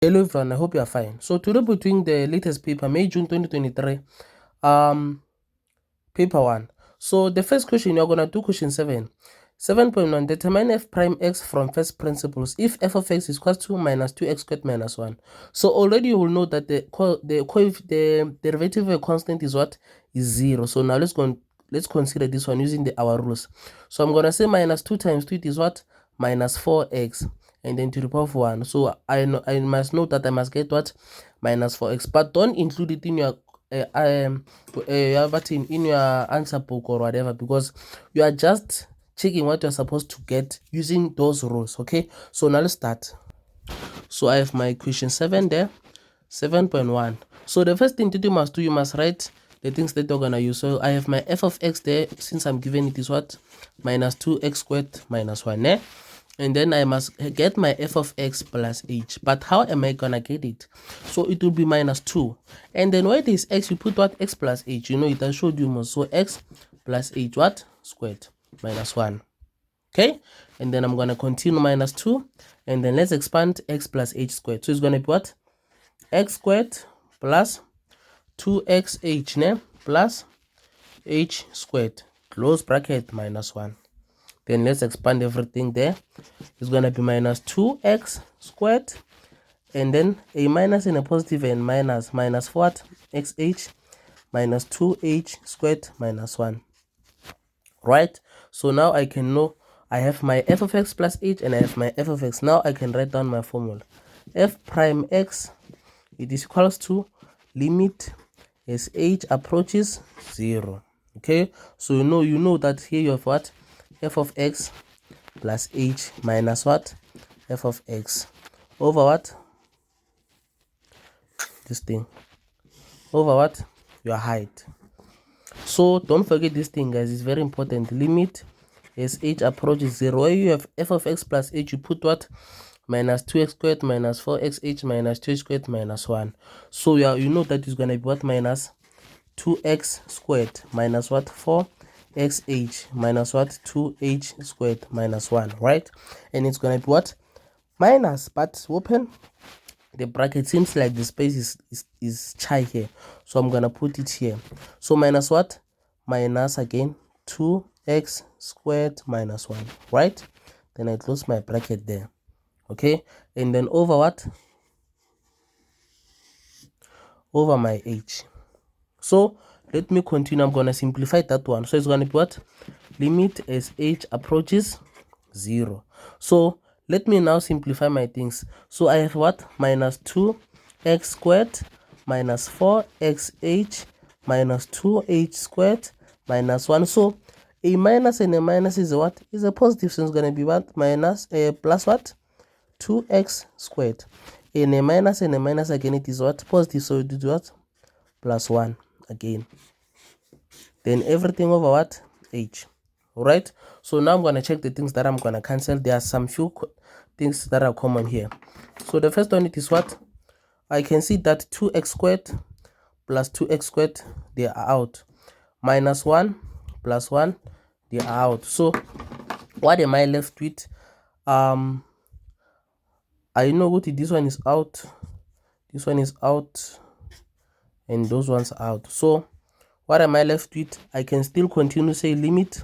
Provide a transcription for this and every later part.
Hello everyone, I hope you are fine. So today we're doing the latest paper, May June 2023, paper 1. So the first question, you're gonna do question 7. 7.1, determine f prime x from first principles if f of x is equal to minus 2x squared minus 1. So already you will know that the derivative of a constant is what? Is 0. So now let's consider this one using our rules. So I'm gonna say minus 2 times 2, it is what? Minus 4x, and then to the power of 1. So I must know that I must get what? Minus 4x, but don't include it in your in your answer book or whatever, because you are just checking what you're supposed to get using those rules. Okay, so now let's start. So I have my question 7 there, 7.1. So the first thing that you must do, you must write the things that you're gonna use. So I have my f of x there, since I'm given it is what? Minus 2x squared minus 1, eh? And then I must get my f of x plus h. But how am I gonna get it? So it will be minus 2. And then where it is x, you put what? X plus h. You know it, I showed you more. So x plus h what? Squared minus 1. Okay? And then I'm gonna continue minus 2. And then let's expand x plus h squared. So it's gonna be what? X squared plus 2xh, ne? Plus h squared, close bracket, minus 1. Then let's expand everything there. It's going to be minus 2x squared, and then a minus and a positive and minus what? Xh minus 2h squared minus 1. Right? So now I can know I have my f of x plus h and I have my f of x. Now I can write down my formula. F prime x, it is equals to limit as h approaches 0. Okay, so you know that here you have what? F of x plus h minus what? F of x over what? This thing over what? Your height. So don't forget this thing, guys, it's very important. Limit as h approaches 0. Where you have f of x plus h, you put what? Minus 2x squared minus 4xh minus 2 squared minus 1. So you know that is going to be what? Minus 2x squared minus what? 4xh minus what? 2h squared minus 1, right? And it's going to be what? Minus, but open the bracket. Seems like the space is shy here, so I'm gonna put it here. So minus what? Minus again 2x squared minus 1, right? Then I close my bracket there. Okay, and then over what? Over my h. So let me continue. I'm gonna simplify that one. So it's gonna be what? Limit as h approaches 0. So let me now simplify my things. So I have what? Minus 2x squared minus 4xh minus 2h squared minus 1. So a minus and a minus is what? Is a positive. So it's going to be what? Minus plus what? 2x squared. And a minus again, it is what? Positive. So it is what? Plus 1 again. Then everything over what? H. Alright, so now I'm going to check the things that I'm going to cancel. There are some few things that are common here. So the first one, it is what? I can see that 2x squared plus 2x squared, they are out. Minus 1 plus 1, they are out. So what am I left with? I know what this one is out, this one is out, and those ones are out. So what am I left with? I can still continue say limit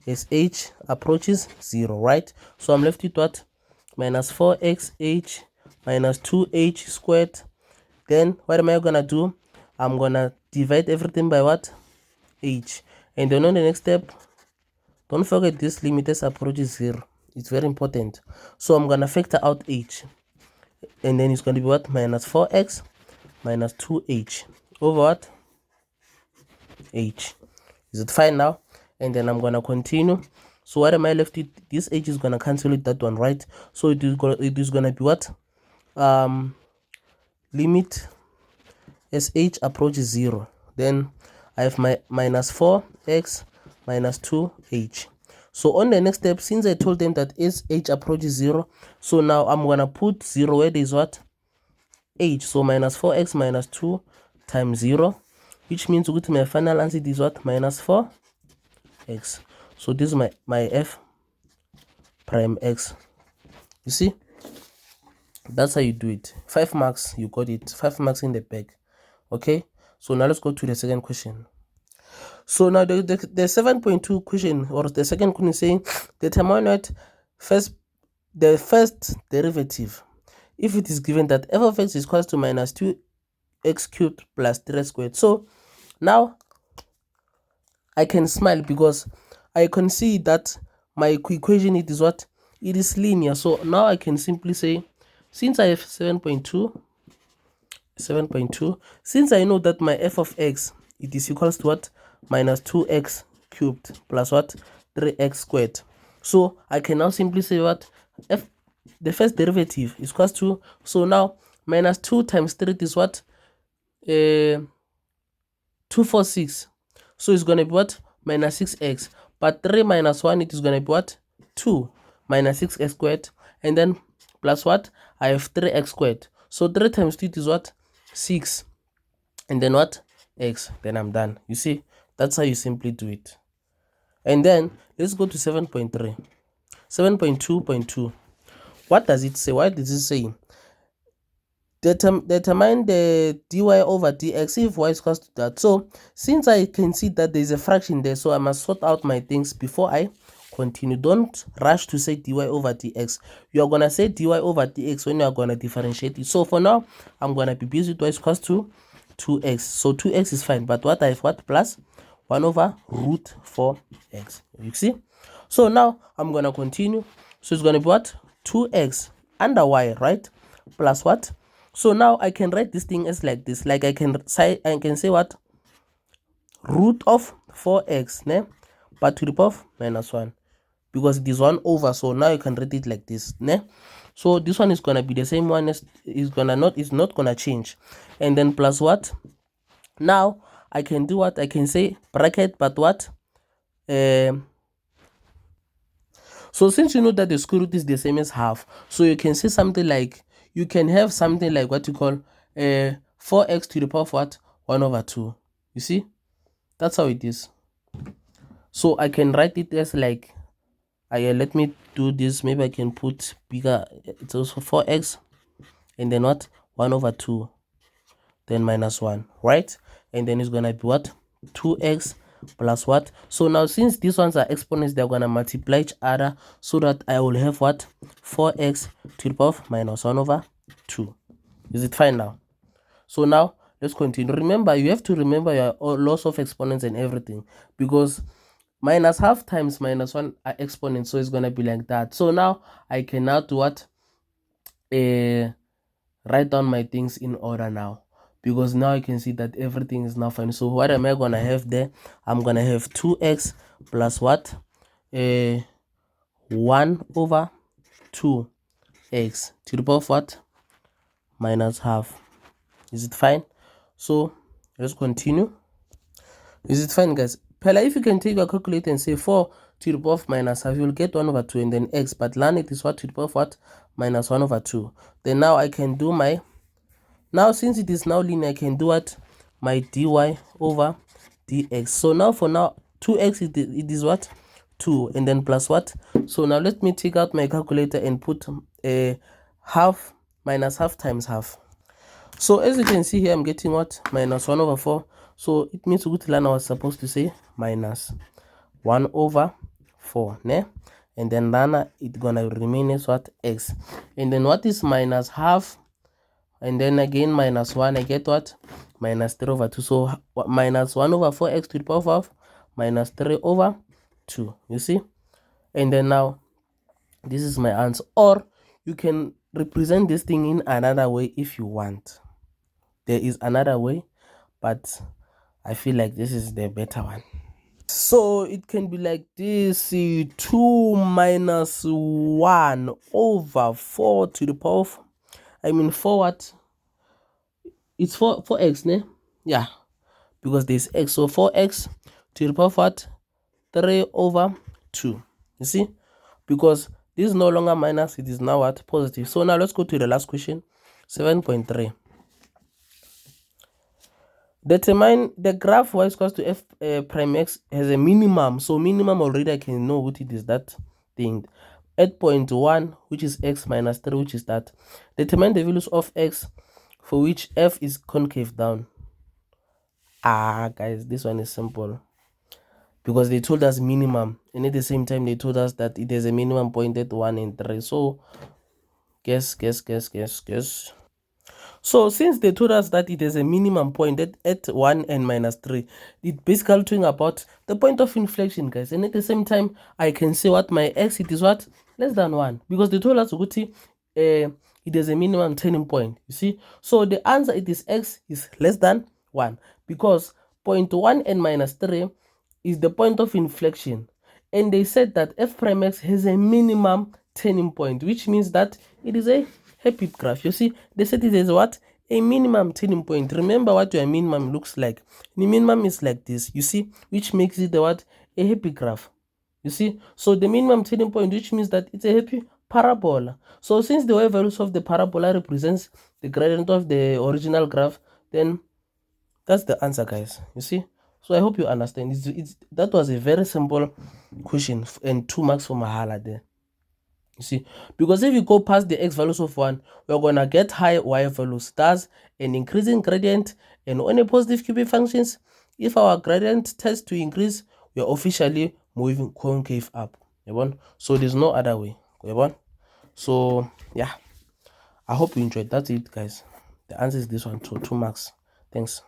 as h approaches 0, right? So I'm left with what? Minus 4xh minus 2h squared. Then what am I gonna do? I'm gonna divide everything by what? H. And then on the next step, don't forget this limit as approaches 0. It's very important. So I'm gonna factor out h, and then it's gonna be what? Minus 4x minus 2h over what? H. Is it fine now? And then I'm gonna continue. So what am I left with? This h is gonna cancel with that one, right? So it is gonna be what? Limit as h approaches 0. Then I have my minus 4x minus 2h. So on the next step, since I told them that as h approaches 0, so now I'm gonna put 0 where there is what? H. So minus 4x minus 2 times 0, which means with my final answer is what? Minus 4x. So this is my f prime x. You see? That's how you do it. 5 marks, you got it. 5 marks in the bag. Okay, so now let's go to the second question. So now the 7.2 question, or the second question, is saying determine what the first derivative if it is given that f of x is equal to minus 2x cubed plus 3 squared. So now I can smile because I can see that my equation, it is what? It is linear. So now I can simply say, since I have 7.2, since I know that my f of x, it is equals to what? Minus 2x cubed plus what? 3x squared. So I can now simply say what? The first derivative is equals to, so now minus 2 times 3 is what? 246. So it's going to be what? Minus 6x. But 3 minus 1, it is going to be what? 2 minus 6x squared. And then plus what? I have 3x squared. So 3 times 2 is what? 6. And then what? X. Then I'm done. You see? That's how you simply do it. And then let's go to 7.3. 7.2.2. What does it say? What does it say? Determine the dy over dx if y is equal to that. So since I can see that there is a fraction there, so I must sort out my things before I continue. Don't rush to say dy over dx. You are gonna say dy over dx when you are gonna differentiate it. So for now, I'm gonna be busy with y is equal to 2x. So 2x is fine, but what I have what? Plus 1 over root 4x. You see? So now I'm gonna continue. So it's gonna be what? 2x under y, right? Plus what? So now I can write this thing as like this. Like I can say what? Root of 4x, ne? But to the power of minus 1. Because it is 1 over, so now you can write it like this, ne? So this one is gonna be the same one as it's not gonna change. And then plus what? Now I can do what? I can say bracket, but what? So since you know that the square root is the same as half, so you can say something like, you can have something like what you call 4x to the power of what? 1 over 2. You see? That's how it is. So I can write it as like, let me do this. Maybe I can put bigger. It's also 4x and then what? 1 over 2. Then minus 1, right? And then it's going to be what? 2x plus what? So now since these ones are exponents, they're going to multiply each other so that I will have what? 4x to the power of minus 1 over 2. Is it fine now? So now let's continue. Remember, you have to remember your loss of exponents and everything, because minus half times minus 1 are exponents, so it's going to be like that. So now I can now do what? Write down my things in order now, because now you can see that everything is now fine. So what am I gonna have there? I'm gonna have 2x plus what? 1 over 2x to the power of what? Minus half. Is it fine? So let's continue. Is it fine, guys? Pella, if you can take your calculator and say 4 to the power of minus half, you will get 1 over 2 and then x, but learn it is what? To the power of what? Minus 1 over 2. Then now I can do my, now since it is now linear, I can do what? My dy over dx. So now for now, 2x, it is what? 2 and then plus what? So now let me take out my calculator and put a half minus half times half. So as you can see here, I'm getting what? Minus 1 over 4. So it means I was supposed to say minus 1 over 4, ne? And then Lana, it's gonna remain as what? X. And then what is minus half? And then again minus 1, I get what? Minus 3 over 2. So minus 1 over 4x to the power of minus 3 over 2. You see? And then now, this is my answer. Or you can represent this thing in another way if you want. There is another way, but I feel like this is the better one. So it can be like this: 2 minus 1 over 4 to the power of, 4 what? It's 4x, ne? Yeah, because there's x. So 4x to the power of what? 3 over 2. You see? Because this is no longer minus, it is now what? Positive. So now let's go to the last question, 7.3. Determine the graph y is equal to f prime x has a minimum. So minimum already I can know what it is, that thing. at point 1, which is x minus 3, which is that. Determine the values of x for which f is concave down. Guys, this one is simple, because they told us minimum, and at the same time they told us that it is a minimum point at 1 and 3. So guess. So since they told us that it is a minimum point at 1 and minus 3, it basically talking about the point of inflection, guys. And at the same time, I can say what my x, it is what? Less than 1. Because they told us it is a minimum turning point. You see? So the answer, it is x is less than 1. Because point 1 and minus 3 is the point of inflection. And they said that f prime x has a minimum turning point, which means that it is a happy graph. You see, they said it is what? A minimum turning point. Remember what your minimum looks like. The minimum is like this, you see, which makes it the what? A happy graph. You see, so the minimum turning point, which means that it's a happy parabola. So since the y values of the parabola represents the gradient of the original graph, then that's the answer, guys. You see, so I hope you understand. That was a very simple question and 2 marks for Mahala there. You see, because if you go past the x values of 1, we're gonna get high y values, thus an increasing gradient. And on a positive cubic functions, if our gradient tends to increase, we're officially moving concave up. So there's no other way. So yeah, I hope you enjoyed. That's it, guys. The answer is this one, 2 marks. Thanks.